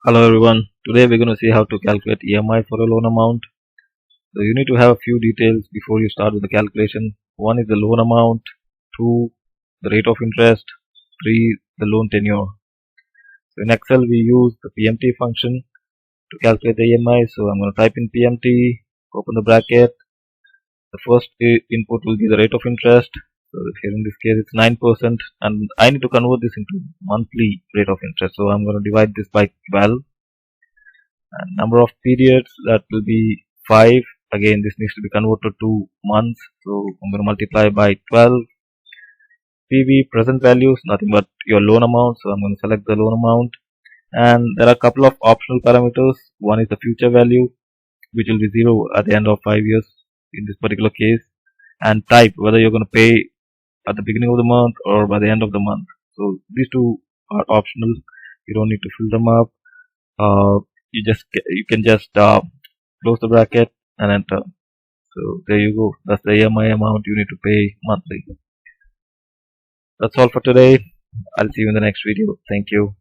Hello everyone. Today we're going to see how to calculate EMI for a loan amount. So you need to have a few details before you start with the calculation. One is the loan amount, two, the rate of interest, three, the loan tenure. So in Excel we use the PMT function to calculate the EMI. So I'm going to type in PMT, open the bracket. The first input will be the rate of interest. So here in this case it's 9%, and I need to convert this into monthly rate of interest. So I'm going to divide this by 12. And number of periods, that will be 5. Again, this needs to be converted to months, so I'm going to multiply by 12. PV, present values, nothing but your loan amount, so I'm going to select the loan amount. And there are a couple of optional parameters. One is the future value, which will be 0 at the end of 5 years in this particular case, and type, whether you're going to pay at the beginning of the month or by the end of the month. So these two are optional. You don't need to fill them up. You can just close the bracket and enter. So there you go. That's the EMI amount you need to pay monthly. That's all for today. I'll see you in the next video. Thank you.